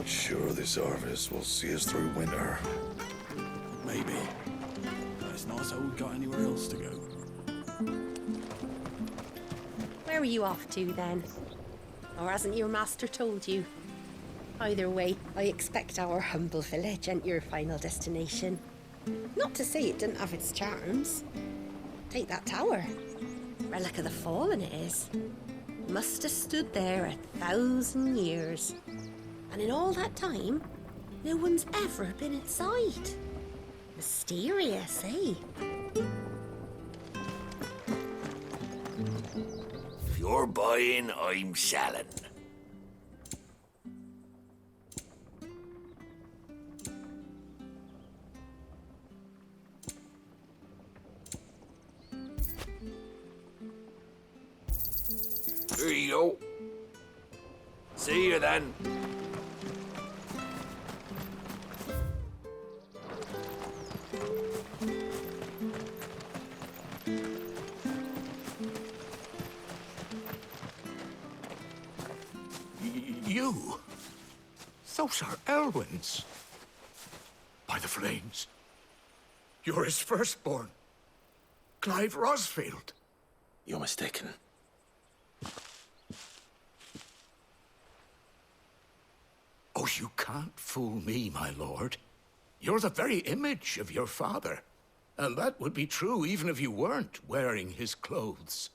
Sure, this harvest will see us through winter. Maybe. But it's not as though we've got anywhere else to go. Where are you off to, then? Or hasn't your master told you? Either way, I expect our humble village ain't your final destination. Not to say it didn't have its charms. Take that tower. Relic of the Fallen it is. Must have stood there 1,000 years. And in all that time, no one's ever been inside. Mysterious, eh? If you're buying, I'm selling. Here you go. See you then. You? Those are Elwyn's. By the flames. You're his firstborn. Clive Rosfield. You're mistaken. Oh, you can't fool me, my lord. You're the very image of your father. And that would be true even if you weren't wearing his clothes.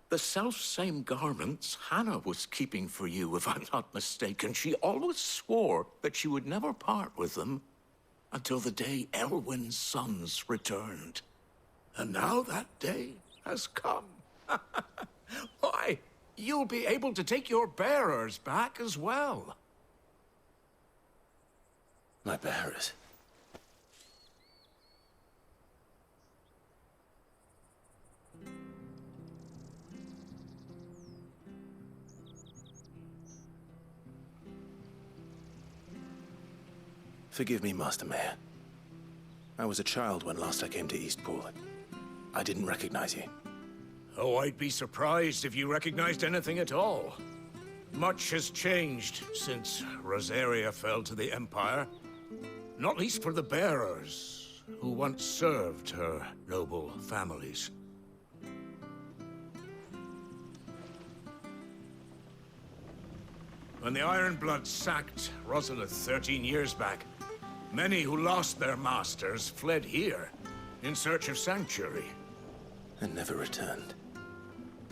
The self-same garments Hannah was keeping for you, if I'm not mistaken. She always swore that she would never part with them until the day Elwyn's sons returned. And now that day has come. Why, you'll be able to take your bearers back as well. My bearers? Forgive me, Master Mayor. I was a child when last I came to Eastpool. I didn't recognize you. Oh, I'd be surprised if you recognized anything at all. Much has changed since Rosaria fell to the Empire. Not least for the bearers, who once served her noble families. When the Ironbloods sacked Rosalith 13 years back, many who lost their masters fled here in search of sanctuary. And never returned.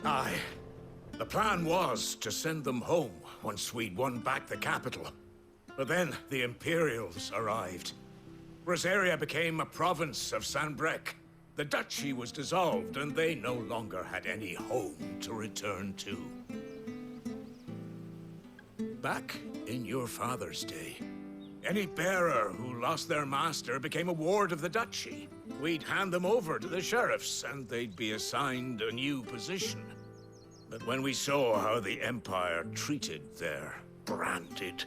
Aye. The plan was to send them home once we'd won back the capital. But then the Imperials arrived. Rosaria became a province of Sanbreque. The duchy was dissolved, and they no longer had any home to return to. Back in your father's day, any bearer who lost their master became a ward of the duchy. We'd hand them over to the sheriffs, and they'd be assigned a new position. But when we saw how the Empire treated their branded,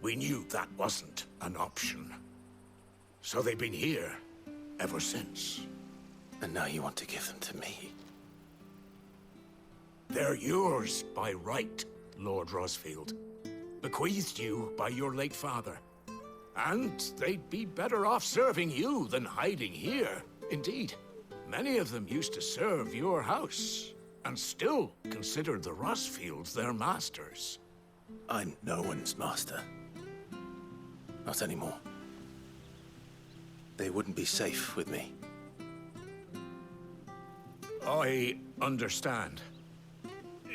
we knew that wasn't an option. So they've been here ever since. And now you want to give them to me? They're yours by right, Lord Rosfield. Bequeathed you by your late father. And they'd be better off serving you than hiding here. Indeed, many of them used to serve your house, and still considered the Rosfields their masters. I'm no one's master. Not anymore. They wouldn't be safe with me. I understand.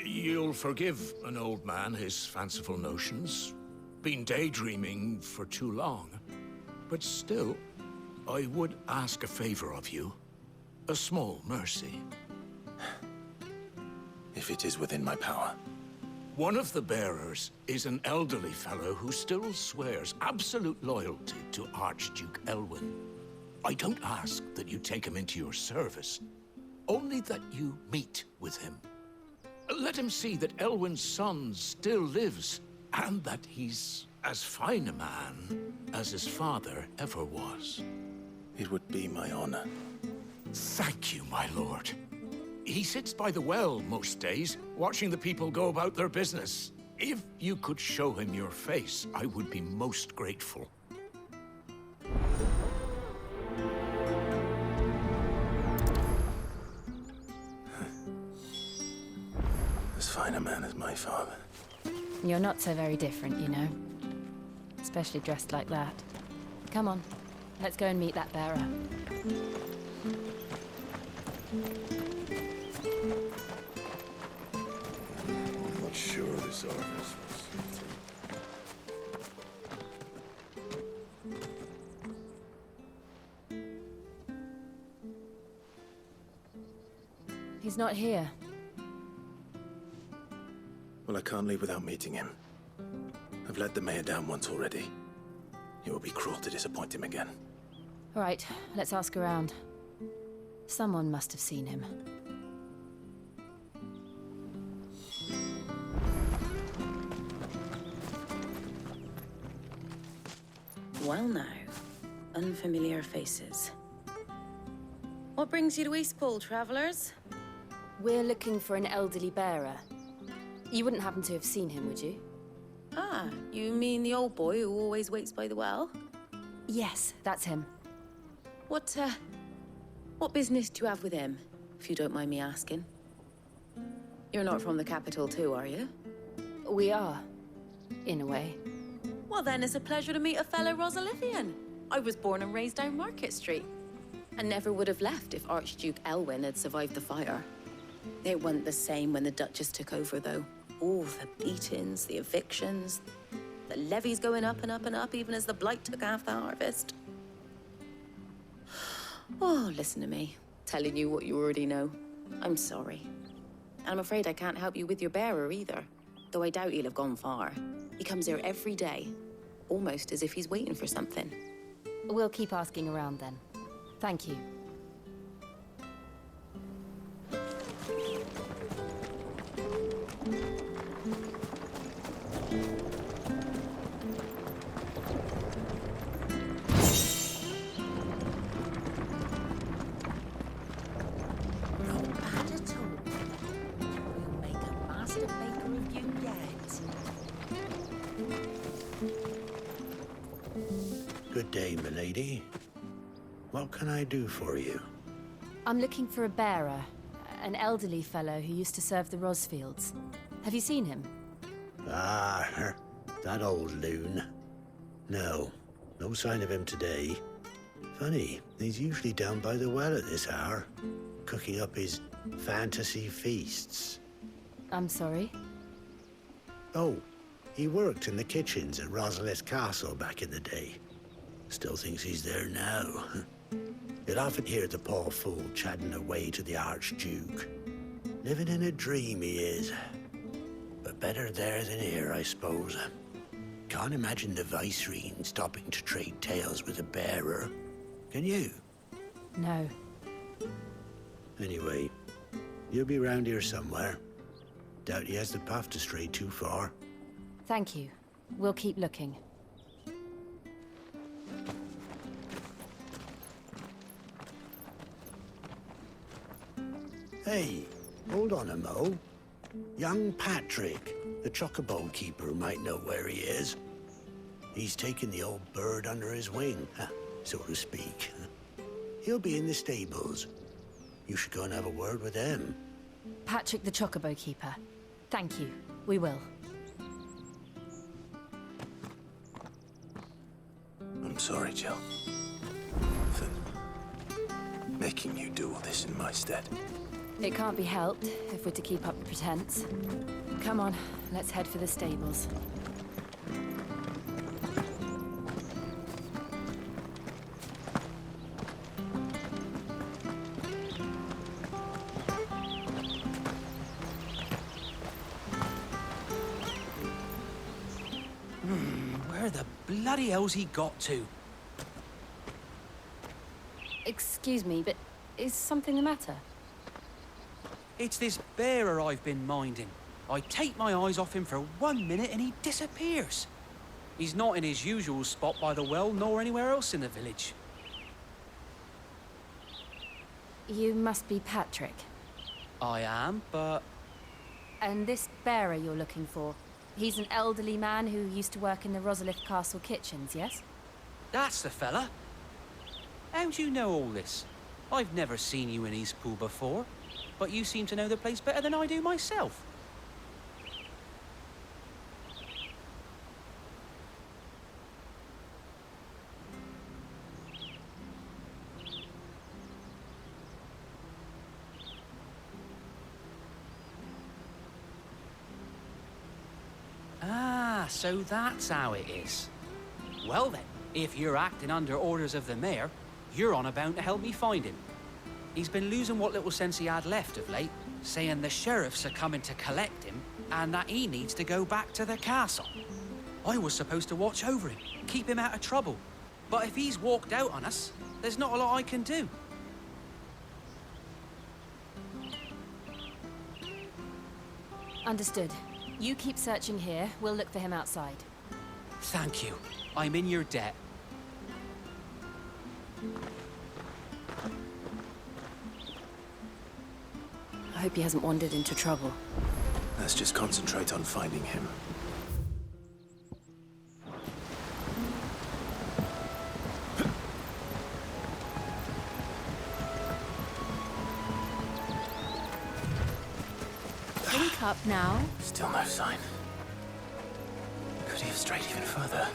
You'll forgive an old man his fanciful notions. Been daydreaming for too long. But still, I would ask a favor of you. A small mercy. if it is within my power. One of the bearers is an elderly fellow who still swears absolute loyalty to Archduke Elwyn. I don't ask that you take him into your service, only that you meet with him. Let him see that Elwyn's son still lives, and that he's as fine a man as his father ever was. It would be my honor. Thank you, my lord. He sits by the well most days, watching the people go about their business. If you could show him your face, I would be most grateful. As fine a man as my father. You're not so very different, you know. Especially dressed like that. Come on, let's go and meet that bearer. I'm not sure this artist will see through. He's not here. Well, I can't leave without meeting him. I've let the mayor down once already. It would be cruel to disappoint him again. All right, let's ask around. Someone must have seen him. Well now, unfamiliar faces. What brings you to Eastpool, travelers? We're looking for an elderly bearer. You wouldn't happen to have seen him, would you? Ah, you mean the old boy who always waits by the well? Yes, that's him. What business do you have with him, if you don't mind me asking? You're not from the capital too, are you? We are, in a way. Well then, it's a pleasure to meet a fellow Rosalifian. I was born and raised down Market Street. And never would have left if Archduke Elwyn had survived the fire. It wasn't the same when the Duchess took over, though. Oh, the beatings, the evictions, the levies going up and up and up, even as the blight took half the harvest. Oh, listen to me, telling you what you already know. I'm sorry. And I'm afraid I can't help you with your bearer either, though I doubt he'll have gone far. He comes here every day, almost as if he's waiting for something. We'll keep asking around then. Thank you. Not bad at all. We'll make a master baker of you yet. Good day, milady. What can I do for you? I'm looking for a bearer, an elderly fellow who used to serve the Rosfields. Have you seen him? Ah, that old loon. No sign of him today. Funny, he's usually down by the well at this hour, cooking up his fantasy feasts. I'm sorry? Oh, he worked in the kitchens at Rosalith Castle back in the day. Still thinks he's there now. You'll often hear the poor fool chatting away to the Archduke. Living in a dream he is. But better there than here, I suppose. Can't imagine the Vicereine stopping to trade tales with a bearer. Can you? No. Anyway, you'll be round here somewhere. Doubt he has the path to stray too far. Thank you. We'll keep looking. Hey, hold on a mo. Young Patrick, the chocobo keeper, might know where he is. He's taken the old bird under his wing, so to speak. He'll be in the stables. You should go and have a word with him. Patrick the Chocobo Keeper. Thank you. We will. I'm sorry, Jill. For making you do all this in my stead. It can't be helped if we're to keep up the pretense. Come on, let's head for the stables. bloody hell's he got to? Excuse me, but is something the matter? It's this bearer I've been minding. I take my eyes off him for 1 minute and he disappears. He's not in his usual spot by the well, nor anywhere else in the village. You must be Patrick. I am, but... And this bearer you're looking for, he's an elderly man who used to work in the Rosalith Castle kitchens, yes? That's the fella. How do you know all this? I've never seen you in Eastpool before, but you seem to know the place better than I do myself. Ah, so that's how it is. Well then, if you're acting under orders of the mayor, you're on about to help me find him. He's been losing what little sense he had left of late, saying the sheriffs are coming to collect him and that he needs to go back to the castle. I was supposed to watch over him, keep him out of trouble. But if he's walked out on us, there's not a lot I can do. Understood. You keep searching here, we'll look for him outside. Thank you. I'm in your debt. I hope he hasn't wandered into trouble. Let's just concentrate on finding him. Wake up now. Still no sign. Could he have strayed even further?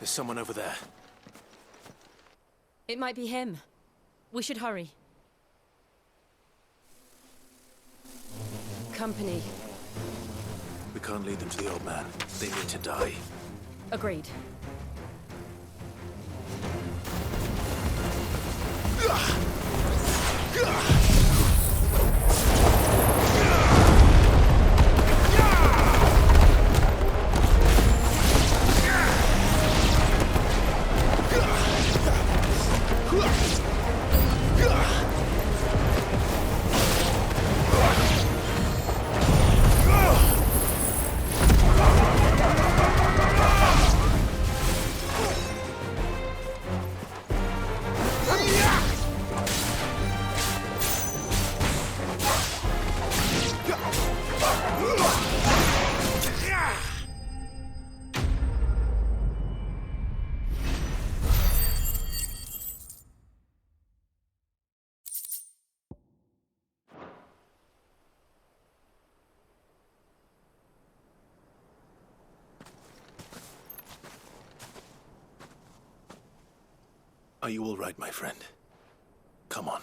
There's someone over there. It might be him. We should hurry. Company. We can't lead them to the old man. They need to die. Agreed. Are you all right, my friend? Come on.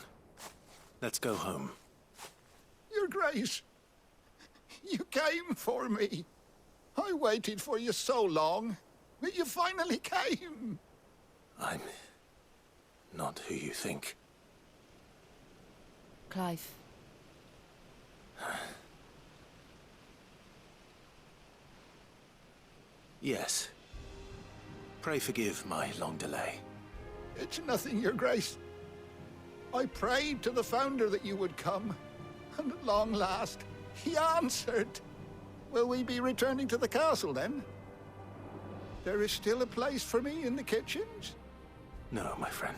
Let's go home. Your Grace, you came for me. I waited for you so long, but you finally came. I'm not who you think. Clive. Yes. Pray forgive my long delay. It's nothing, Your Grace. I prayed to the Founder that you would come, and at long last, he answered. Will we be returning to the castle, then? There is still a place for me in the kitchens? No, my friend.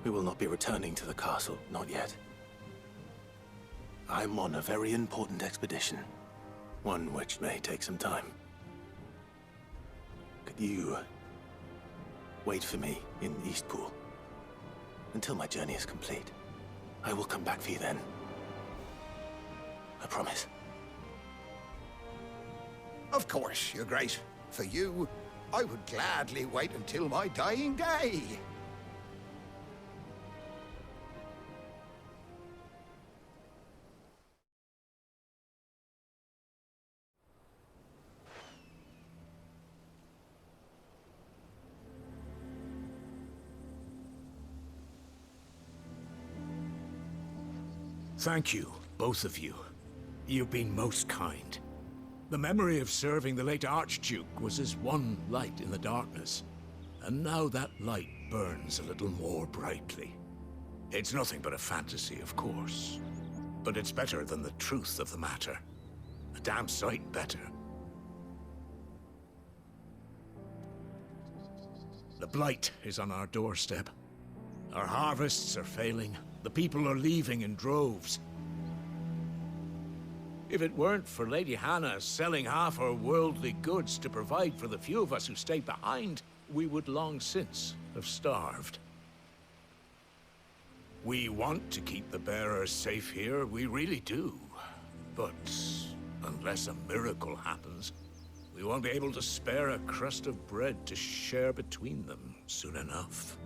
We will not be returning to the castle, not yet. I'm on a very important expedition. One which may take some time. Could you wait for me in Eastpool until my journey is complete? I will come back for you then. I promise. Of course, Your Grace. For you, I would gladly wait until my dying day. Thank you, both of you. You've been most kind. The memory of serving the late Archduke was as one light in the darkness, and now that light burns a little more brightly. It's nothing but a fantasy, of course, but it's better than the truth of the matter. A damn sight better. The blight is on our doorstep. Our harvests are failing. The people are leaving in droves. If it weren't for Lady Hannah selling half her worldly goods to provide for the few of us who stayed behind, we would long since have starved. We want to keep the bearers safe here, we really do. But unless a miracle happens, we won't be able to spare a crust of bread to share between them soon enough.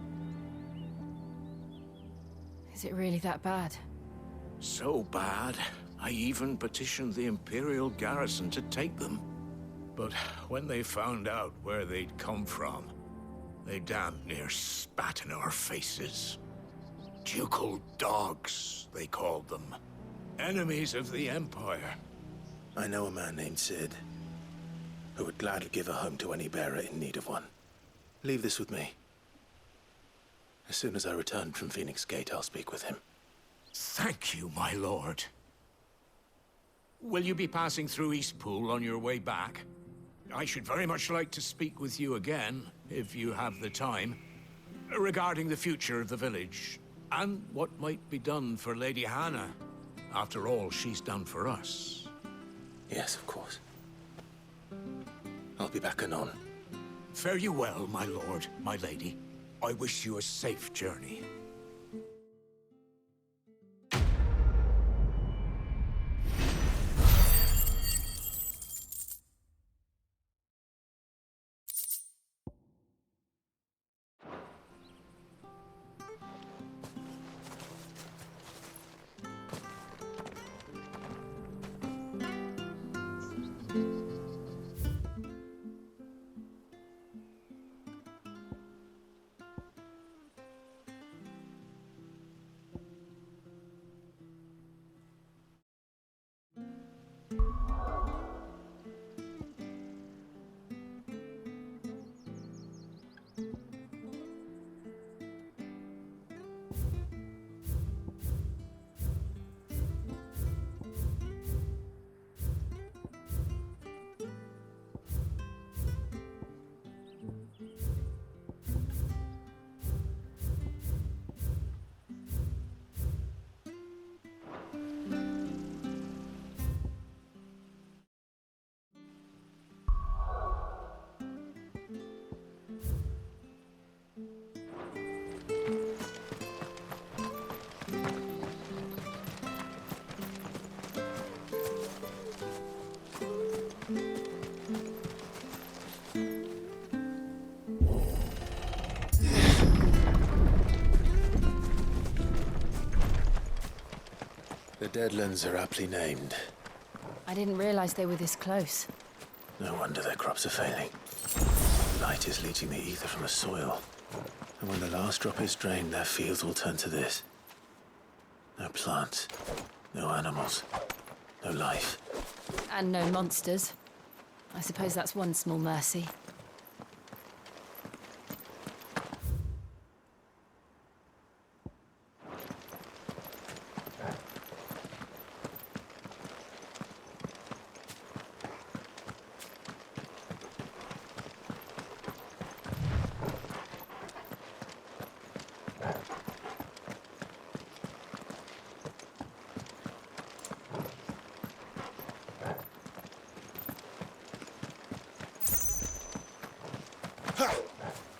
Is it really that bad? So bad, I even petitioned the Imperial garrison to take them. But when they found out where they'd come from, they damn near spat in our faces. Ducal dogs, they called them. Enemies of the Empire. I know a man named Sid, who would gladly give a home to any bearer in need of one. Leave this with me. As soon as I return from Phoenix Gate, I'll speak with him. Thank you, my lord. Will you be passing through Eastpool on your way back? I should very much like to speak with you again, if you have the time, regarding the future of the village, and what might be done for Lady Hannah, after all she's done for us. Yes, of course. I'll be back anon. Fare you well, my lord, my lady. I wish you a safe journey. The Deadlands are aptly named. I didn't realize they were this close. No wonder their crops are failing. Light is leaching the ether from the soil. And when the last drop is drained, their fields will turn to this. No plants, no animals, no life. And no monsters. I suppose that's one small mercy.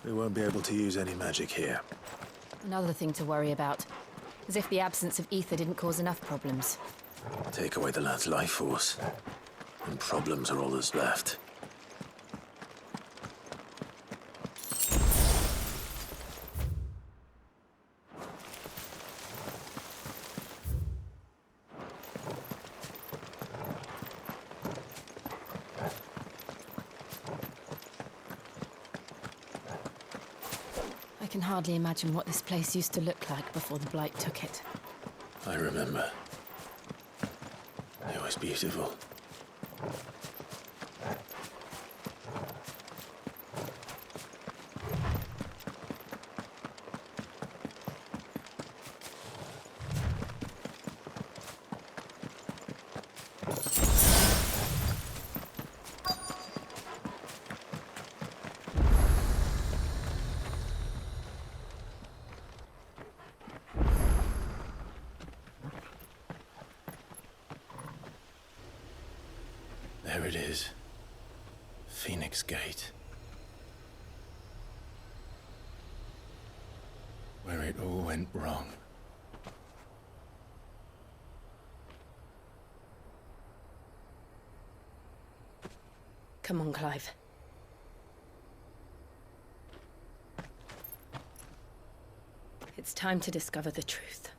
We won't be able to use any magic here. Another thing to worry about. As if the absence of ether didn't cause enough problems. Take away the lad's life force, and problems are all that's left. I can hardly imagine what this place used to look like before the Blight took it. I remember. It was beautiful. There it is. Phoenix Gate. Where it all went wrong. Come on, Clive. It's time to discover the truth.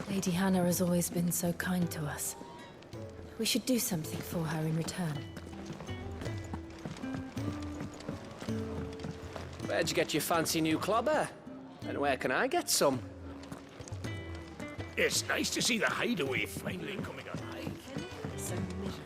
Lady Hannah has always been so kind to us. We should do something for her in return. Where'd you get your fancy new clobber? And where can I get some? It's nice to see the hideaway finally coming alive. So miserable.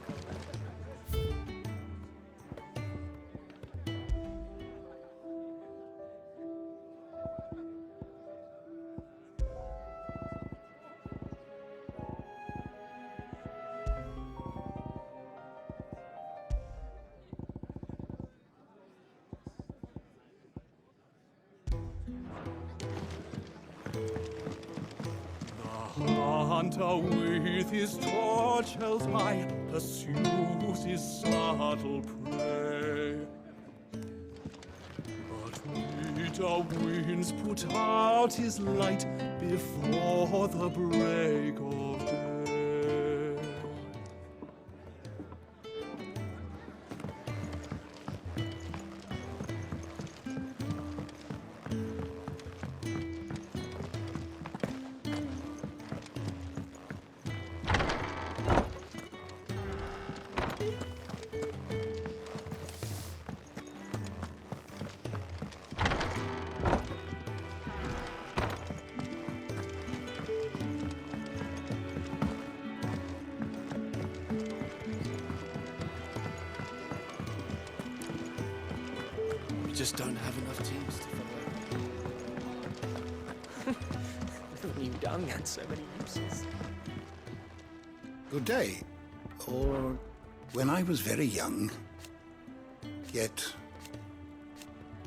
Hunter with his torch held high pursues his startled prey. But bitter winds put out his light before the break of day. We just don't have enough teams to follow. New dung had so many uses. Good day. Or when I was very young, yet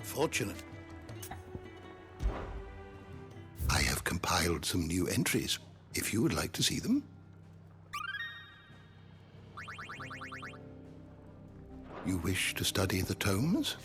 fortunate. I have compiled some new entries, if you would like to see them. You wish to study the tomes?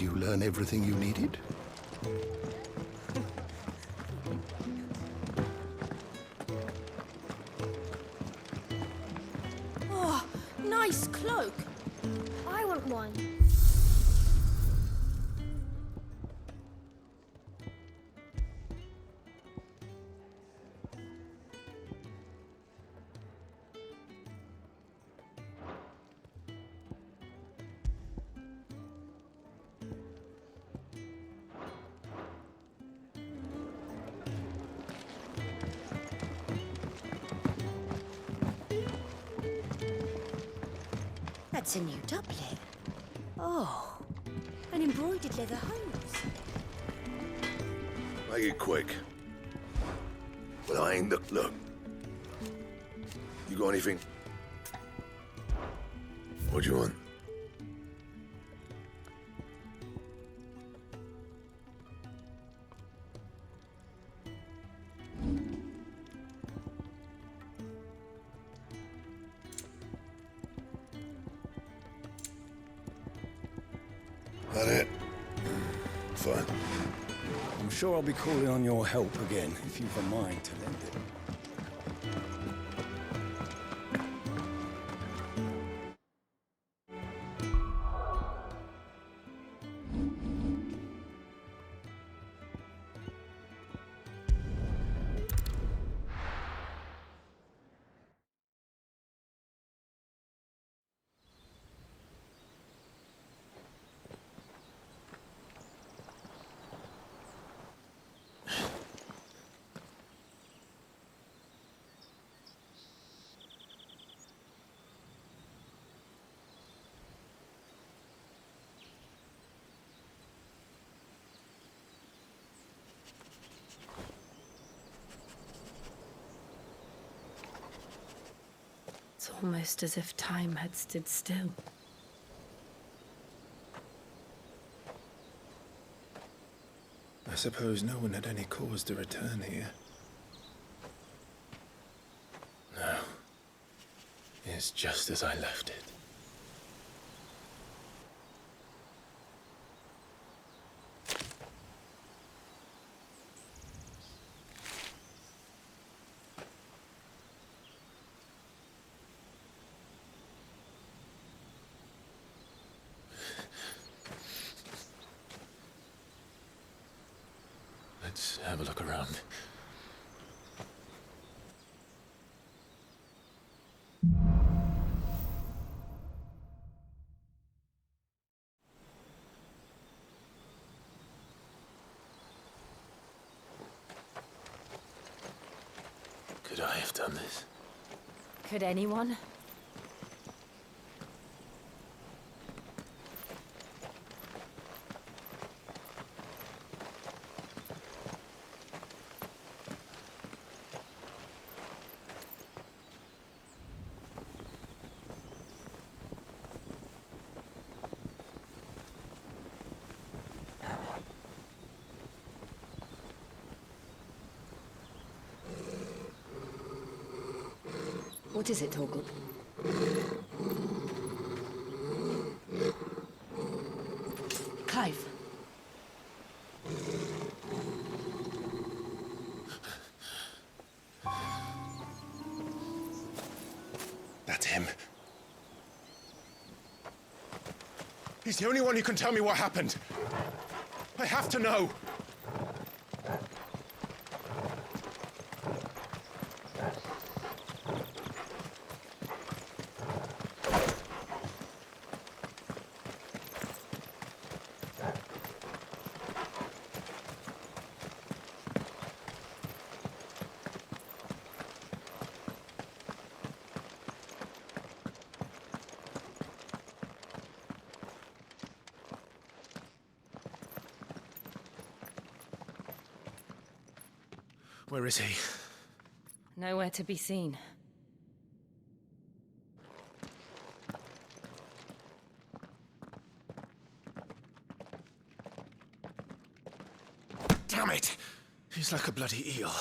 Did you learn everything you needed? Oh, nice cloak. I want one. That's a new doublet. Oh, an embroidered leather hose. Make it quick. Well, I ain't look. You got anything? What do you want? That it? Fine. I'm sure I'll be calling on your help again, if you've a mind to lend it. It's almost as if time had stood still. I suppose no one had any cause to return here. No. It's just as I left it. Let's have a look around. Could I have done this? Could anyone? What is it, Torgal? Clive. That's him. He's the only one who can tell me what happened. I have to know. Where is he? Nowhere to be seen. Damn it! He's like a bloody eel.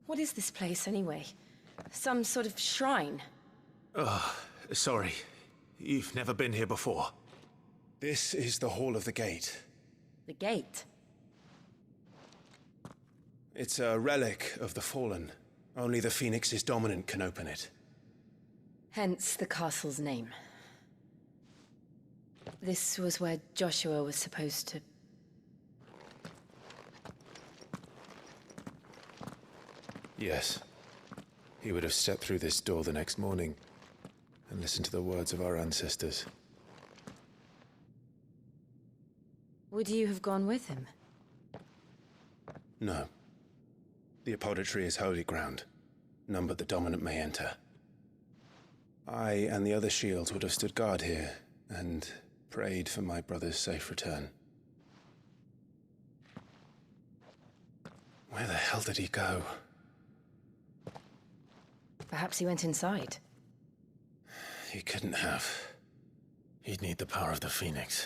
What is this place, anyway? Some sort of shrine? Oh, sorry. You've never been here before. This is the Hall of the Gate. The gate? It's a relic of the Fallen. Only the Phoenix's dominant can open it. Hence the castle's name. This was where Joshua was supposed to... Yes. He would have stepped through this door the next morning and listened to the words of our ancestors. Would you have gone with him? No. The apodatory is holy ground. None but the dominant may enter. I and the other shields would have stood guard here and prayed for my brother's safe return. Where the hell did he go? Perhaps he went inside. He couldn't have. He'd need the power of the Phoenix.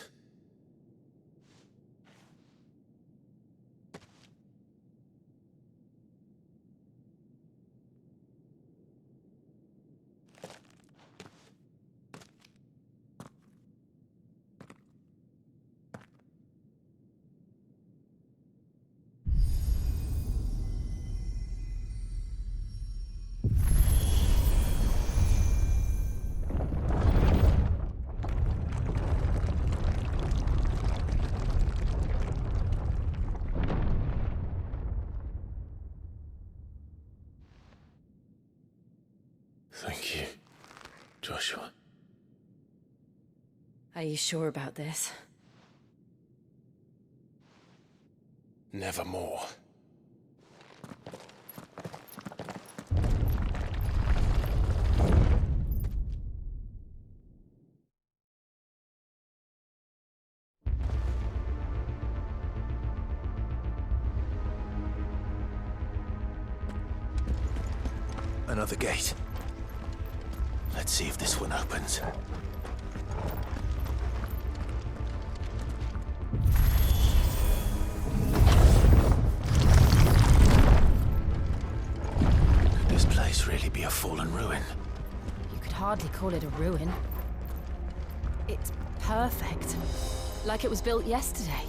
Thank you, Joshua. Are you sure about this? Nevermore. Another gate. Let's see if this one opens. Could this place really be a fallen ruin? You could hardly call it a ruin. It's perfect. Like it was built yesterday.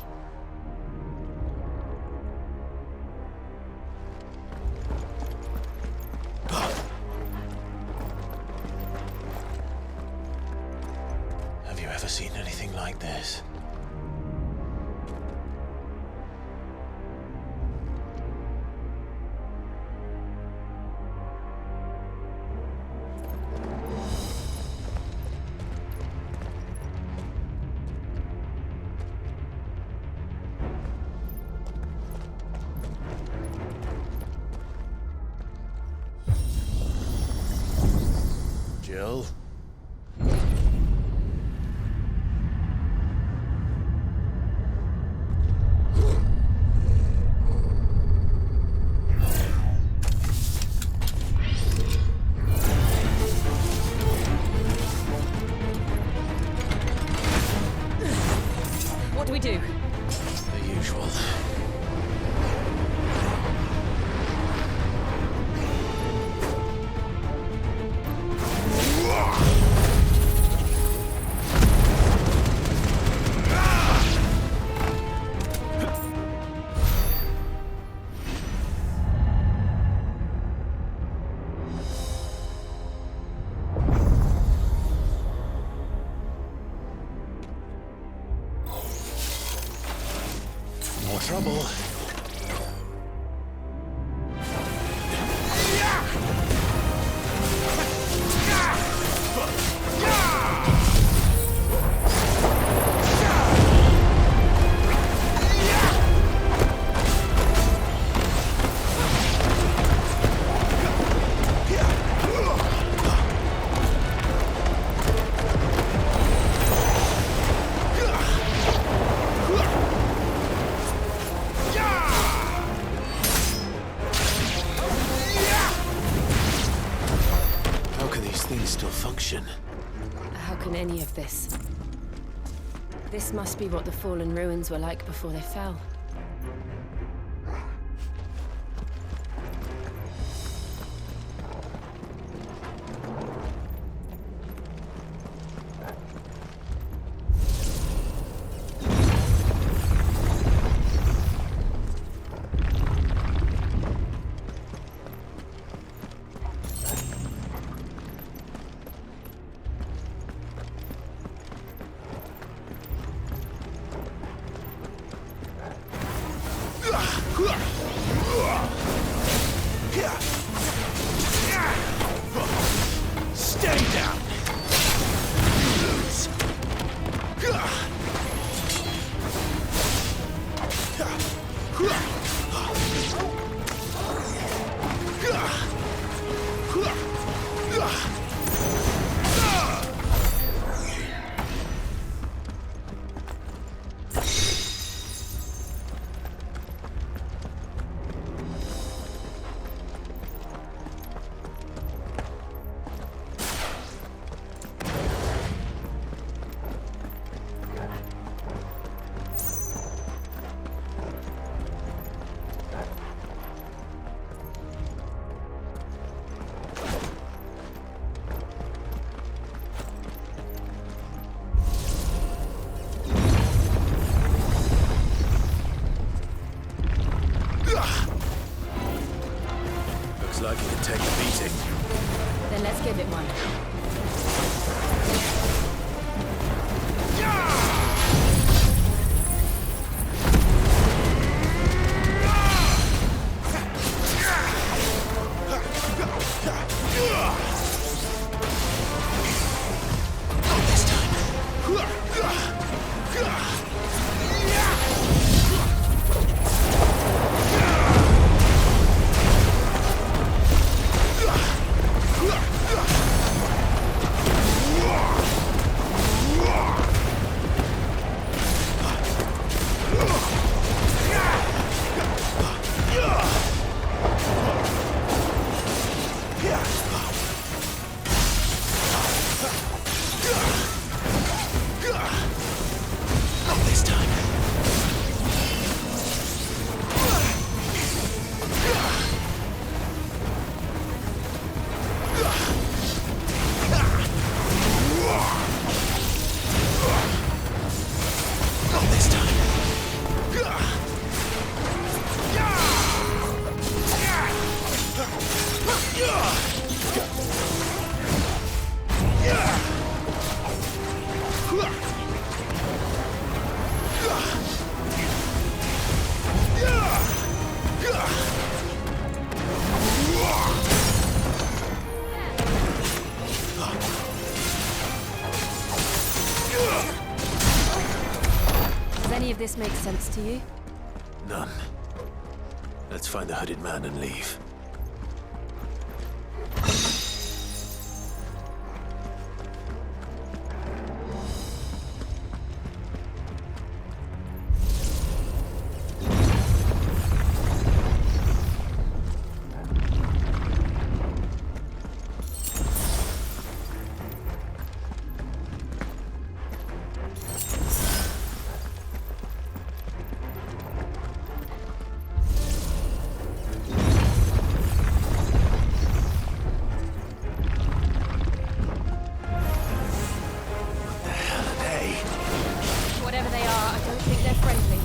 Have you ever seen anything like this? Jill? What do we do? The usual. More trouble. How can these things still function? How can any of this? This must be what the fallen ruins were like before they fell. Stay down! You lose! Looks like it can take a beating. Then let's give it one. Does any of this make sense to you? None. Let's find the hooded man and leave. Whatever they are, I don't think they're friendly.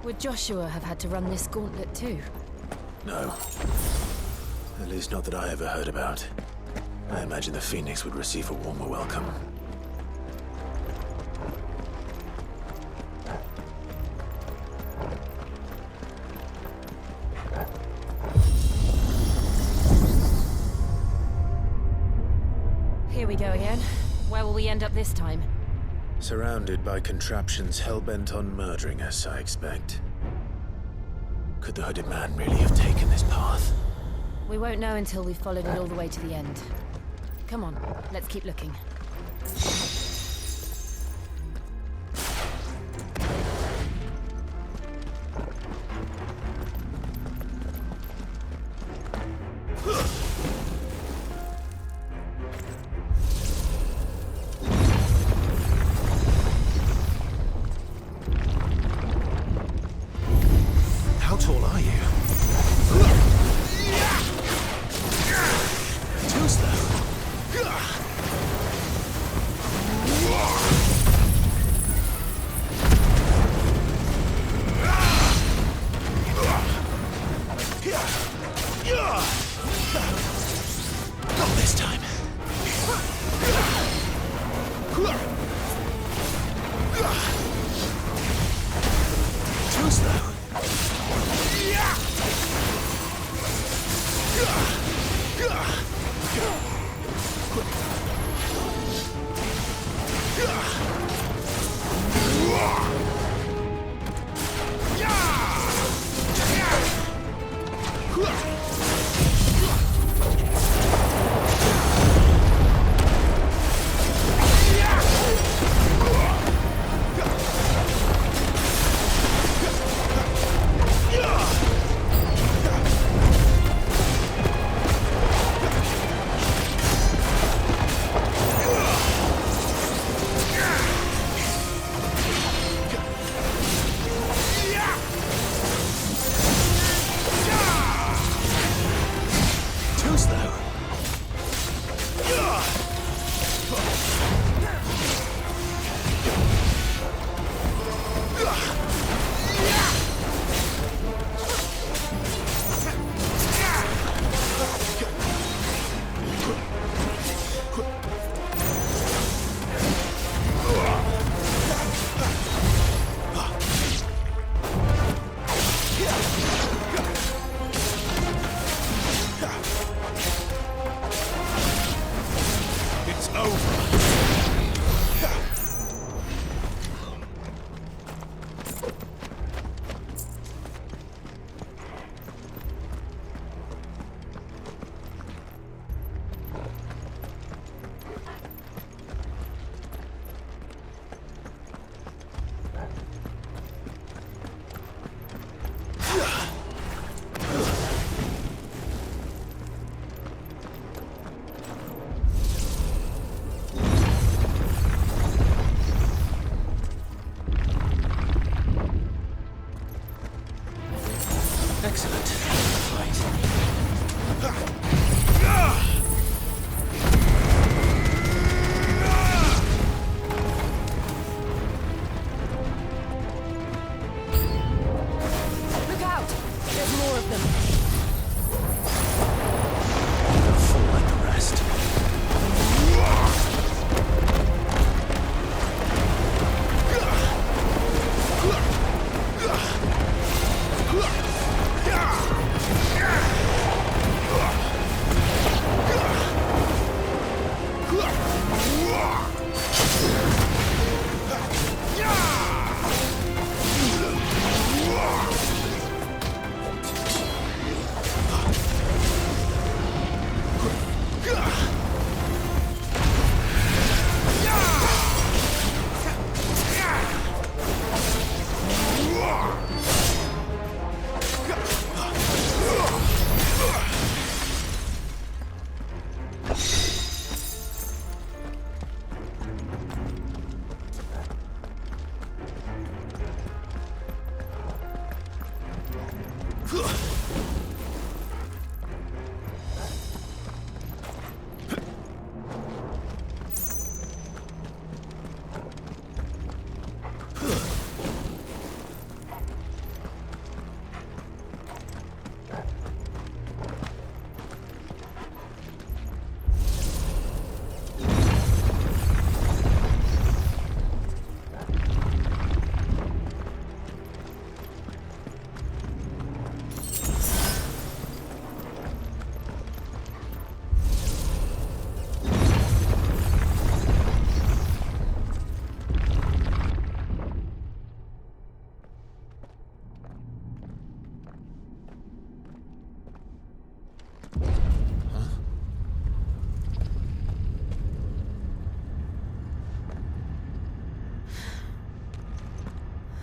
Would Joshua have had to run this gauntlet too? No. At least not that I ever heard about. I imagine the Phoenix would receive a warmer welcome. Here we go again. Where will we end up this time? Surrounded by contraptions hell-bent on murdering us, I expect. Could the hooded man really have taken this path? We won't know until we've followed it all the way to the end. Come on, let's keep looking. How tall are you? Too slow. Not this time. Too slow. Too slow. It's over. Excellent. Look out! There's more of them. They'll fall like the rest. Yeah!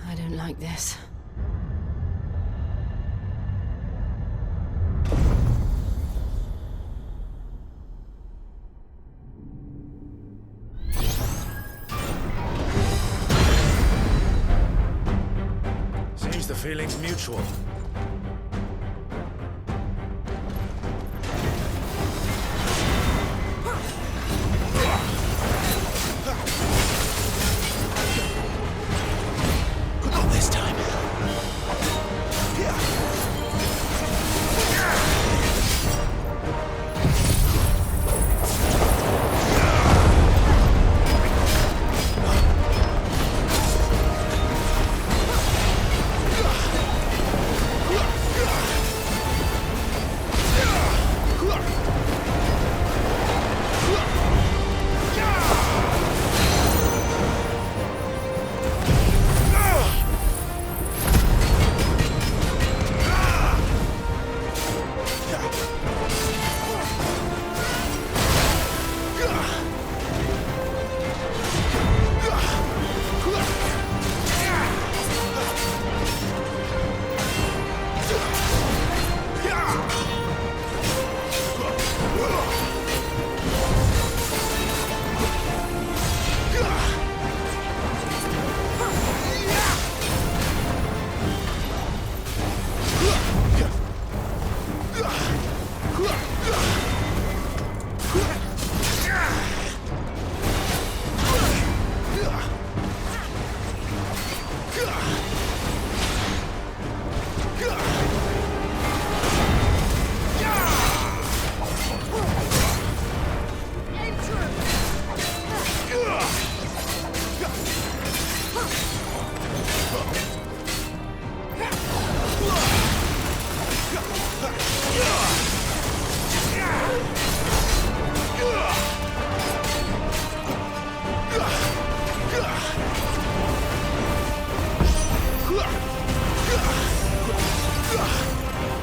I don't like this. Seems the feeling's mutual. Not this time.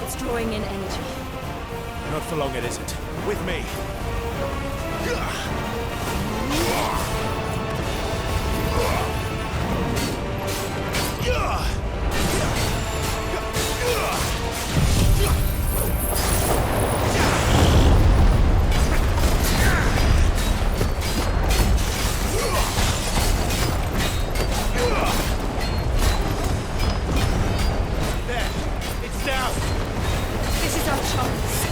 It's drawing in energy. Not for long, it isn't. With me. There. It's down. This is our chance.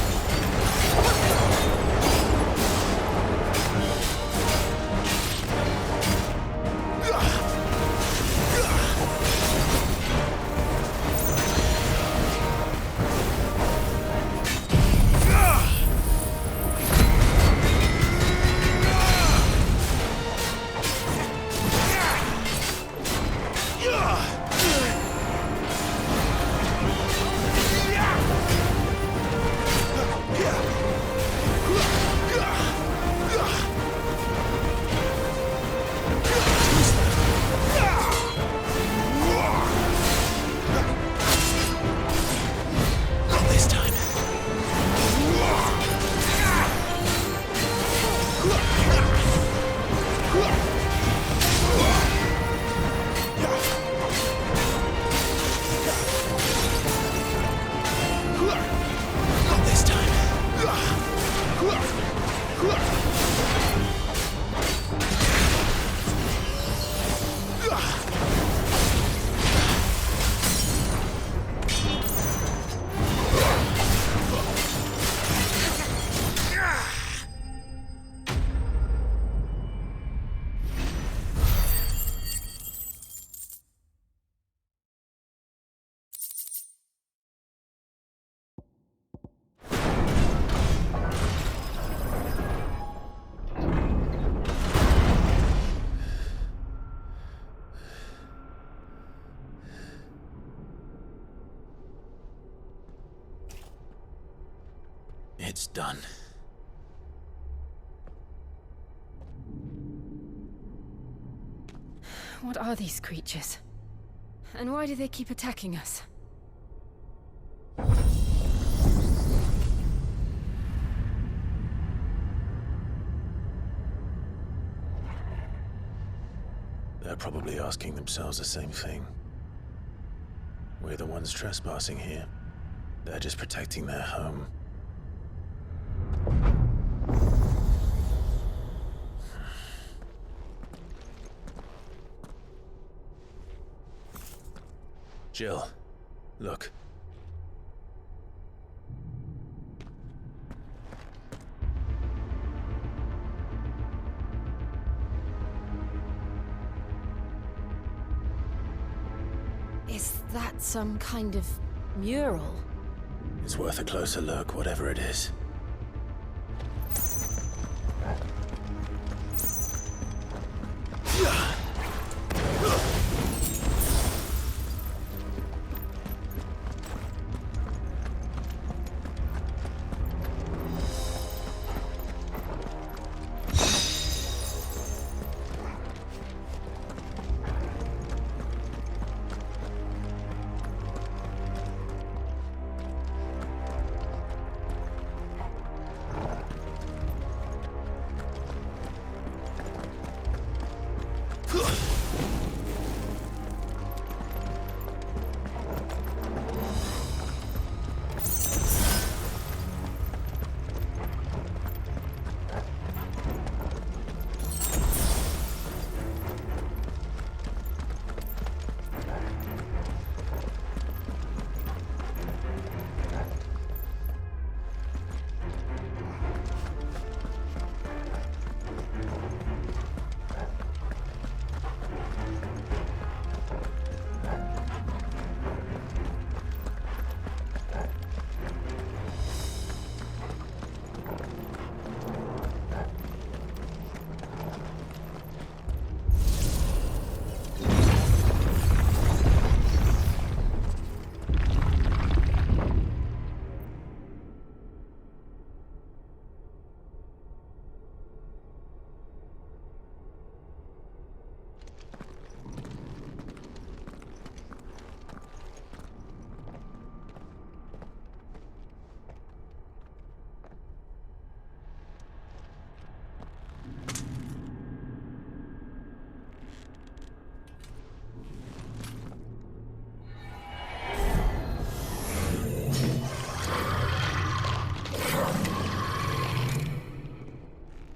It's done. What are these creatures? And why do they keep attacking us? probably asking themselves the same thing. We're the ones trespassing here. They're just protecting their home. Jill, look. Is that some kind of mural? It's worth a closer look, whatever it is.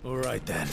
All right then.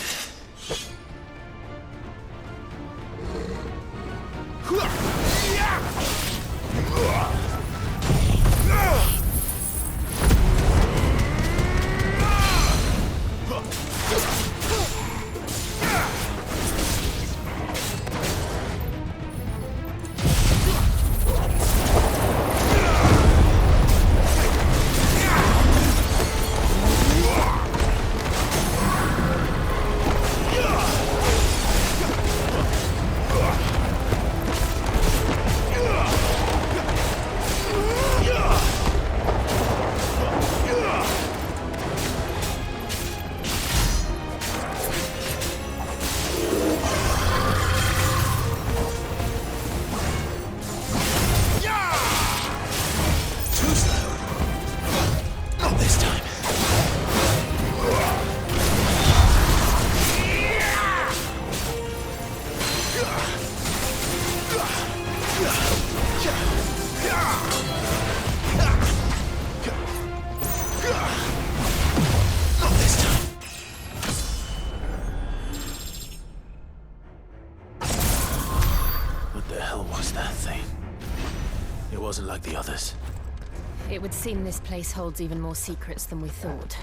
It would seem this place holds even more secrets than we thought.